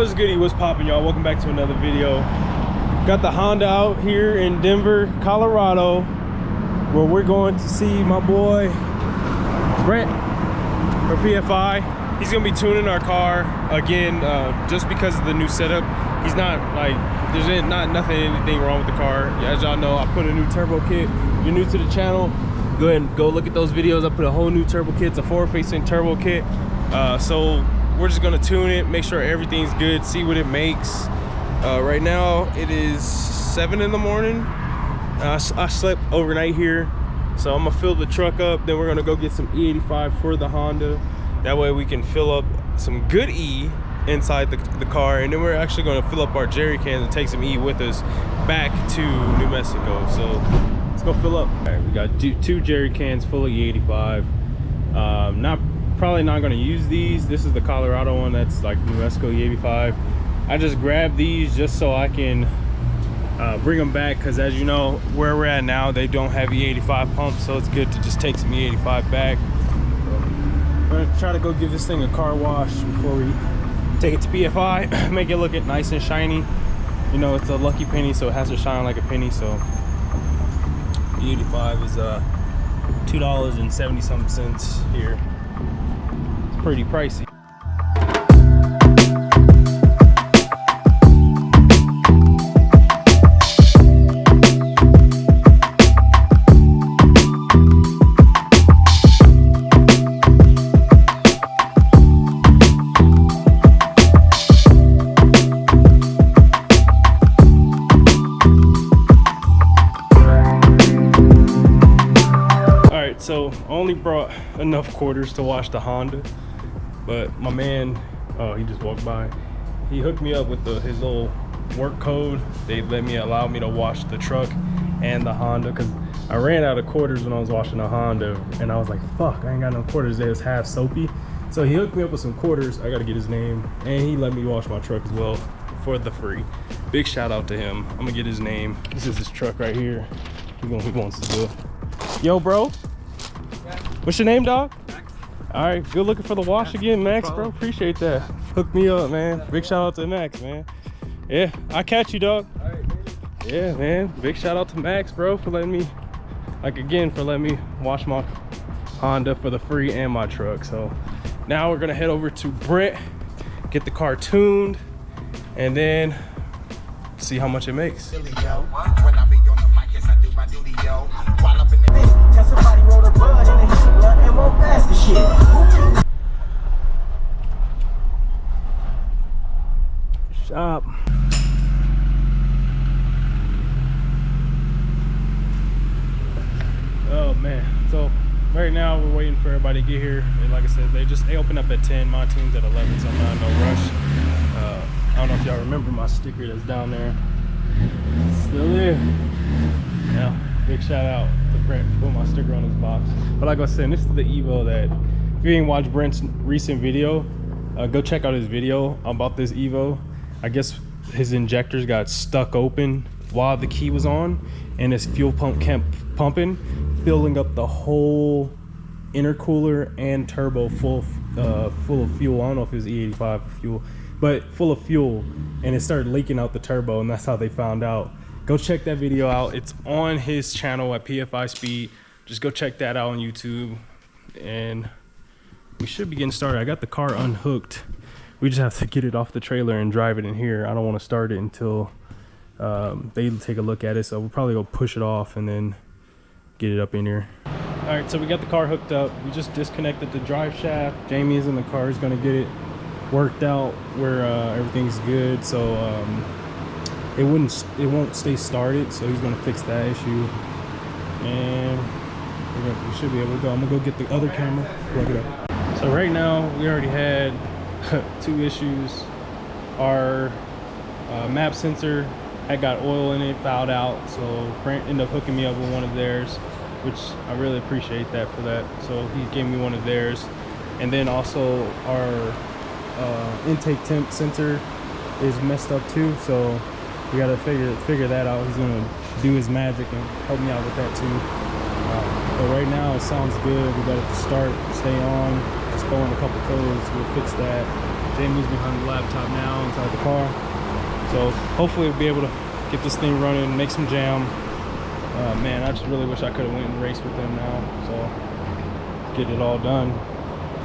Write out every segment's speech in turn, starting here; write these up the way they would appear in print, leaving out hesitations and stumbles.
What's goody, what's poppin', y'all? Welcome back to another video. Got the Honda out here in Denver, Colorado, where we're going to see my boy Brett for PFI. He's gonna be tuning our car again, just because of the new setup. He's not like, there's anything wrong with the car. As y'all know, I put a new turbo kit. If you're new to the channel, go ahead and go look at those videos. I put a whole new turbo kit. It's a forward-facing turbo kit. So we're just gonna tune it, make sure everything's good, see what it makes. Right now it is 7 in the morning. I slept overnight here, so I'm gonna fill the truck up. Then we're gonna go get some E85 for the Honda. That way we can fill up some good E inside the car, and then we're actually gonna fill up our jerry cans and take some E with us back to New Mexico. So let's go fill up. All right, we got two jerry cans full of E85. Probably not going to use these. This is the Colorado one, that's like New Mexico E85. I just grabbed these just so I can bring them back, because as you know, where we're at now, they don't have E85 pumps, so it's good to just take some E85 back. I'm going to try to go give this thing a car wash before we take it to PFI. Make it look nice and shiny. You know, it's a lucky penny, so it has to shine like a penny. So E85 is $2.70 here. Pretty pricey. All right, so I only brought enough quarters to wash the Honda. But my man, oh, he just walked by. He hooked me up with his little work code. They allowed me to wash the truck and the Honda, because I ran out of quarters when I was washing the Honda, and I was like, fuck, I ain't got no quarters. They was half soapy. So he hooked me up with some quarters. I gotta get his name, and he let me wash my truck as well for the free. Big shout out to him. I'm gonna get his name. This is his truck right here. He wants to do it. Yo, bro. What's your name, dog? All right, good looking for the wash again, Max, bro. Appreciate that. Hook me up, man. Big shout out to Max, man. Yeah, I catch you, dog. All right, baby. Yeah, man. Big shout out to Max, bro, for letting me, wash my Honda for the free and my truck. So now we're gonna head over to Brett, get the car tuned, and then see how much it makes. Somebody wrote a bud and they hit the blunt and won't pass the shit. Shop. Oh man, so right now we're waiting for everybody to get here, and like I said, they open up at 10. My tune's at 11, so I'm not in no rush. I don't know if y'all remember my sticker that's down there. It's still there. Yeah, big shout out to Brent for putting my sticker on his box. But like I was saying, this is the Evo that, if you didn't watch Brent's recent video, go check out his video about this Evo. I guess his injectors got stuck open while the key was on, and his fuel pump kept pumping, filling up the whole intercooler and turbo full of fuel. I don't know if it was E85 fuel, but full of fuel, and it started leaking out the turbo, and that's how they found out. Go check that video out. It's on his channel at PFI Speed. Just go check that out on YouTube, and we should be getting started. I got the car unhooked. We just have to get it off the trailer and drive it in here. I don't want to start it until they take a look at it, so we'll probably go push it off and then get it up in here. All right, so we got the car hooked up. We just disconnected the drive shaft. Jamie is in the car. He's gonna get it worked out where everything's good, so it won't stay started, so he's gonna fix that issue, and we should be able to go. I'm gonna go get the other camera, plug it up. So right now we already had 2 issues. Our map sensor had got oil in it, fouled out, so Brent ended up hooking me up with one of theirs, which I really appreciate that for that. So he gave me one of theirs, and then also our intake temp sensor is messed up too, so we gotta figure that out. He's gonna do his magic and help me out with that too. But right now it sounds good. We got it to start, stay on, just throw in a couple codes, we'll fix that. Jamie's behind the laptop now inside the car. So hopefully we'll be able to get this thing running, make some jam. Man, I just really wish I could have went and raced with them now. So get it all done.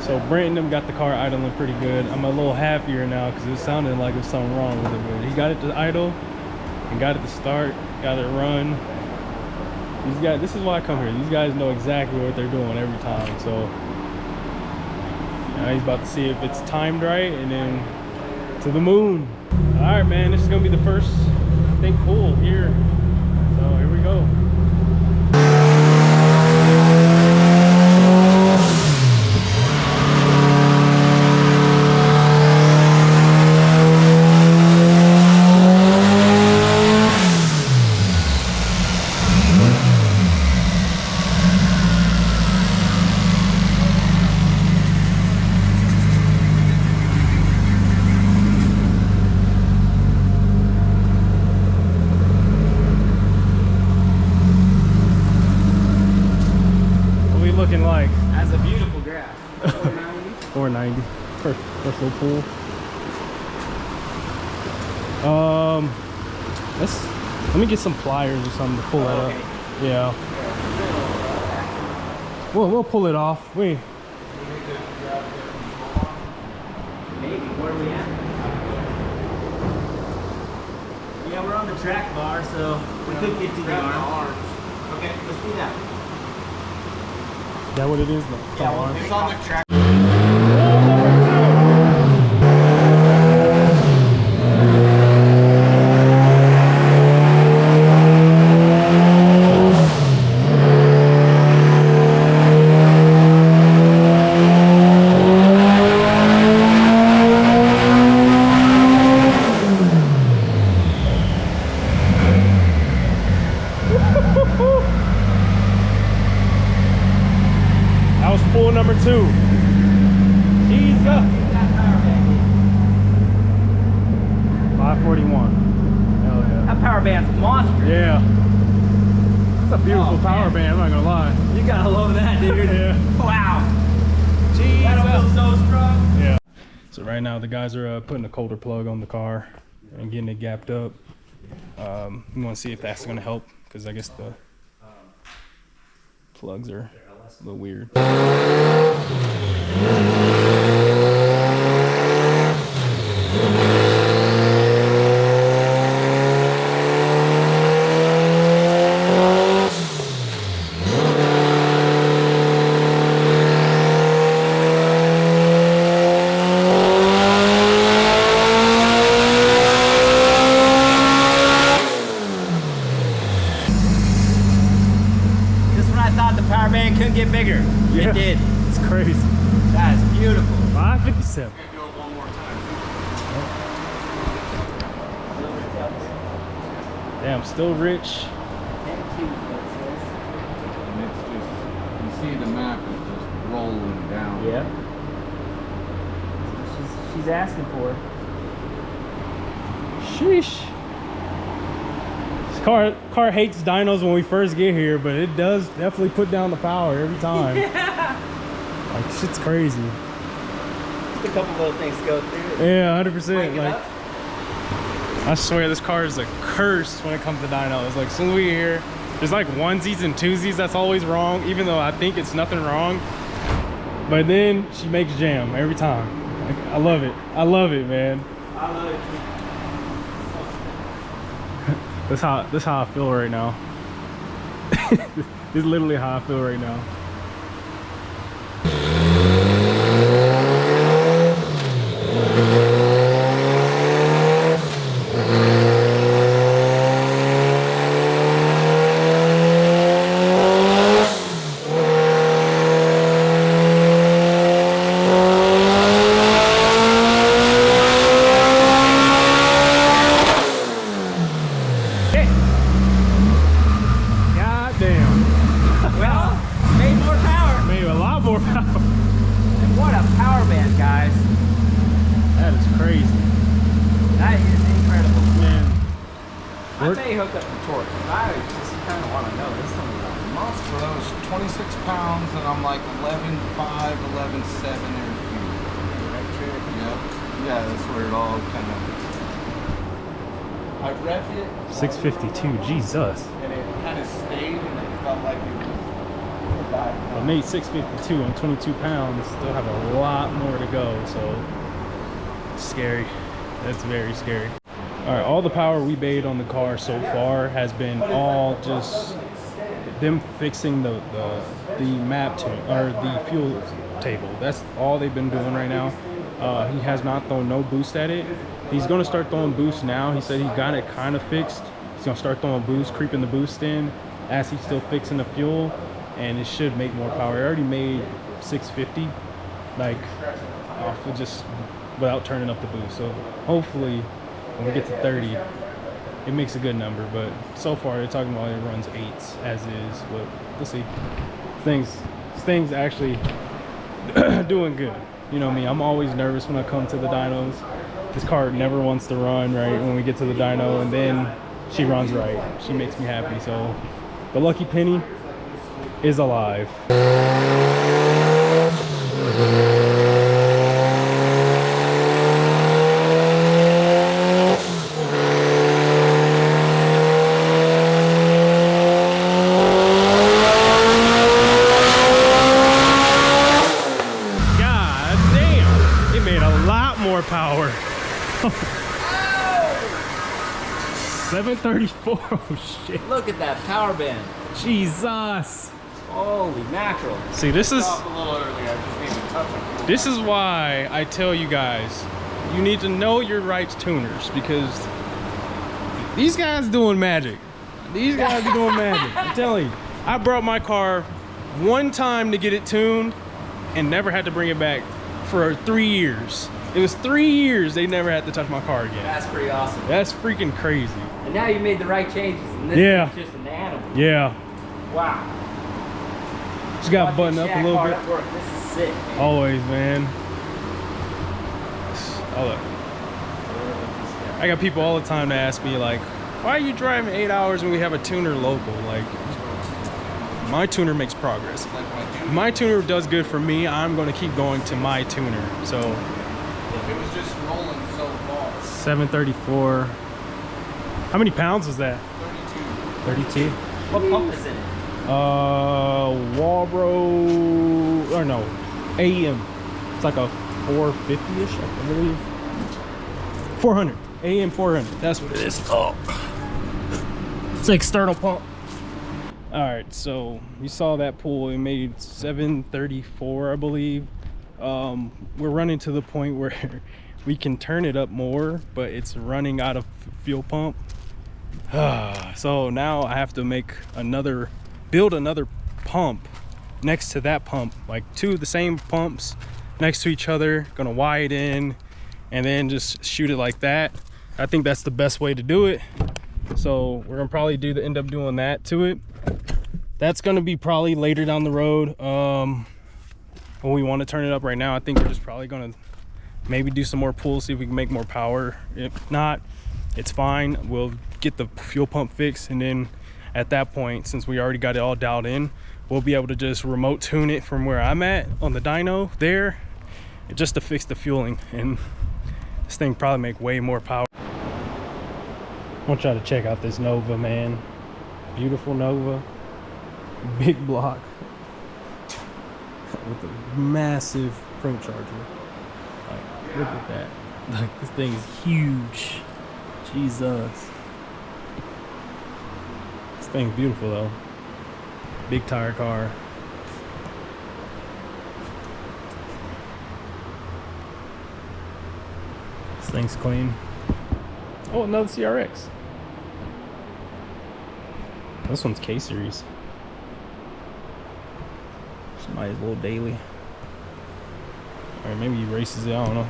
So Brent and them got the car idling pretty good. I'm a little happier now because it sounded like there's something wrong with it. But he got it to idle and got it to start, got it run. These guys, this is why I come here. These guys know exactly what they're doing every time. So now he's about to see if it's timed right and then to the moon. All right, man, this is gonna be the first, I think, pull here. So here we go. Looking like that's a beautiful graph. 490 first little pull. Let me get some pliers or something to pull that up. Yeah, we'll pull it off. Maybe. Where are we at? Yeah, we're on the track bar, so we could get to the arms. Okay, let's do that. Is that what it is? Though? Yeah, well, it's on the track. Pull number 2. Jesus. 541. Hell yeah. That power band's monster. Yeah. It's a beautiful power band, I'm not gonna lie. You gotta love that, dude. Yeah. Wow. Jesus. That feels so strong. Yeah. So right now the guys are putting a colder plug on the car and getting it gapped up. We want to see if that's gonna help because I guess the plugs are a little weird. Power band couldn't get bigger. Yeah, it did. It's crazy. That is beautiful. 557. Do it one more time. Damn, still rich. And it's just, you see the map is just rolling down. Yeah. She's asking for it. Sheesh. This car hates dynos when we first get here, but it does definitely put down the power every time. Yeah. Like, shit's crazy. Just a couple little things to go through. Yeah, 100%. Like, up. I swear this car is a curse when it comes to dynos. Like, as soon as we get here, there's like onesies and twosies that's always wrong, even though I think it's nothing wrong. But then she makes jam every time. Like, I love it. I love it, man. I love it. That's how I feel right now. This is literally how I feel right now. I may hook up the torque. I just kind of want to know. This thing is a monster. That was 26 pounds, and I'm like 11.5, 11.7 there. Right, true. Yep. Yeah, that's where it all kind of. I revved it. 652, Jesus. And it kind of stayed, and it felt like it was. I made 652 on 22 pounds. Still have a lot more to go, so scary. That's very scary. All right, all the power we made on the car so far has been all just them fixing the map tune or the fuel table. That's all they've been doing right now. He has not thrown no boost at it. He's gonna start throwing boost now. He said he got it kind of fixed. He's gonna start throwing boost, creeping the boost in as he's still fixing the fuel, and it should make more power. It already made 650, like off of just without turning up the boost. So hopefully when we get to 30, it makes a good number. But so far they're talking about it runs 8s as is. But we'll see. Things actually doing good. You know me, I'm always nervous when I come to the dynos. This car never wants to run right when we get to the dyno, and then she runs right. She makes me happy. So the lucky penny is alive. God damn, it made a lot more power. 734. Oh shit. Look at that power band. Jesus. Holy mackerel. See, this is Stop a little early. I just need to touch it. this is why I tell you guys, you need to know your rights tuners, because these guys doing magic. These guys are doing magic. I'm telling you. I brought my car one time to get it tuned and never had to bring it back for 3 years. It was 3 years they never had to touch my car again. That's pretty awesome. That's freaking crazy. And now you made the right changes, and this Yeah. is just an animal. Yeah. Wow. Just got to button up a Shaq little hard bit. at work. This is sick, man. Always, man. Oh, look. I got people all the time to ask me, like, why are you driving 8 hours when we have a tuner local? Like, my tuner makes progress. My tuner does good for me. I'm going to keep going to my tuner. So, It was just rolling so far. 734. How many pounds was that? 32. What pump is in it? Walbro, or no, AM. It's like a 450-ish, I believe. 400, AM 400. That's what it is. Oh, it's like external pump. All right, so you saw that pull. It made 734, I believe. We're running to the point where we can turn it up more, but it's running out of fuel pump. So now I have to build another pump next to that pump, like two of the same pumps next to each other. Gonna wire it in and then just shoot it like that. I think that's the best way to do it. So we're gonna probably end up doing that to it. That's gonna be probably later down the road. When we want to turn it up. Right now I think we're just probably gonna maybe do some more pulls, see if we can make more power. If not, it's fine. We'll get the fuel pump fixed, and then at that point, since we already got it all dialed in, we'll be able to just remote tune it from where I'm at on the dyno there, just to fix the fueling, and this thing probably make way more power. I want y'all to check out this Nova, man. Beautiful Nova, big block with a massive pro charger. Like, look at that. Like, this thing is huge. Jesus. This thing's beautiful though. Big tire car. This thing's clean. Oh, another CRX. This one's K-Series. Somebody's a little daily. Or maybe he races it, I don't know.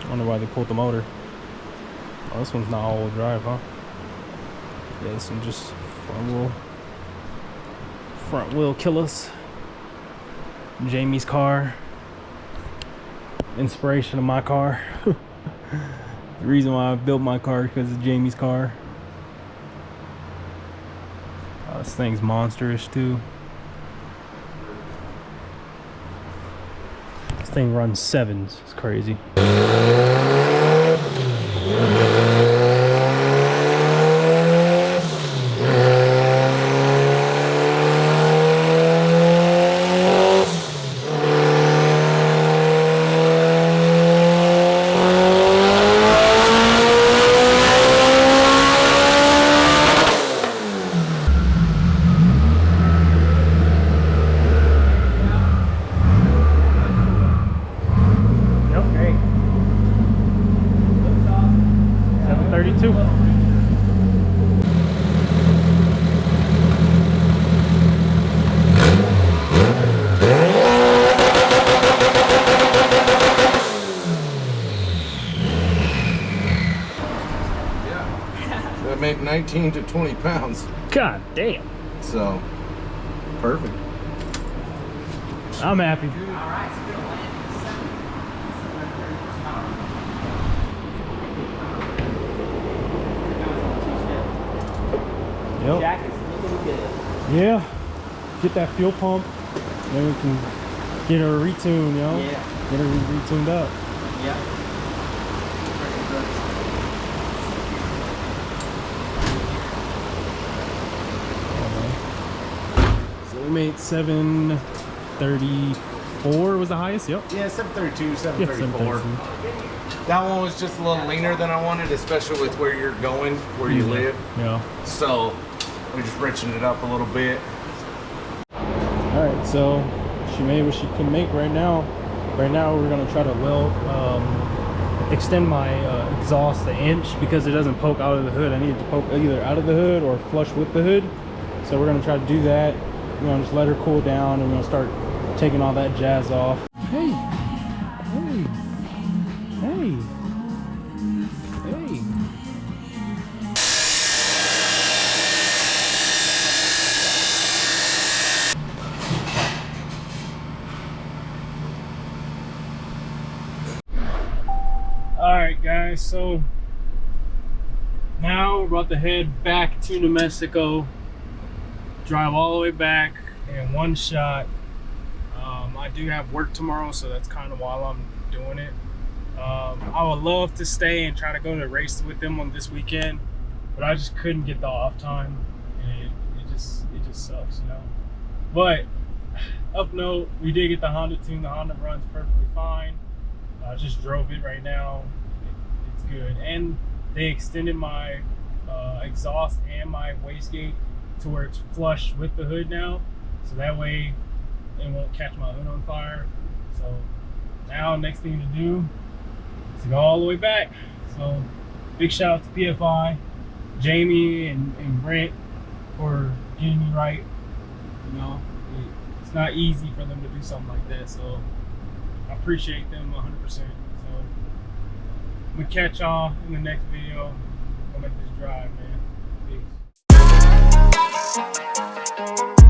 I wonder why they pulled the motor. Oh, this one's not all-wheel drive, huh? Yeah, this one just front wheel killers. Jamie's car. Inspiration of my car. The reason why I built my car is because it's Jamie's car. This thing's monstrous too. This thing runs 7s. It's crazy. That made 19 to 20 pounds. God damn. So, perfect. I'm happy. Yep. Jack is looking good. Yeah. Get that fuel pump. Then we can get her retuned, yo. Yeah. Get her retuned up. Yeah. So we made 734 was the highest. Yep. Yeah, 732, Yeah, 734. 732. That one was just a little leaner than I wanted, especially with where you're going, where you live. Yeah. So, we just richened it up a little bit. All right, so she made what she can make right now. Right now, we're gonna try to extend my exhaust an inch because it doesn't poke out of the hood. I need it to poke either out of the hood or flush with the hood. So we're gonna try to do that. We're gonna just let her cool down and we're gonna start taking all that jazz off. Hey, hey, hey, hey. Alright guys, so now we're about to head back to New Mexico, drive all the way back in one shot. I do have work tomorrow, so that's kind of why I'm doing it. I would love to stay and try to go to a race with them on this weekend, but I just couldn't get the off time, and it just sucks, you know. But up note, we did get the Honda tune. The Honda runs perfectly fine. I just drove it right now. It's good, and they extended my exhaust and my wastegate to where it's flush with the hood now, so that way it won't catch my hood on fire. So now next thing to do is to go all the way back. So big shout out to PFI, Jamie and Brent for getting me right. You know, it's not easy for them to do something like that, so I appreciate them 100%. So I'm gonna catch y'all in the next video. I'm gonna make this drive, man. Peace.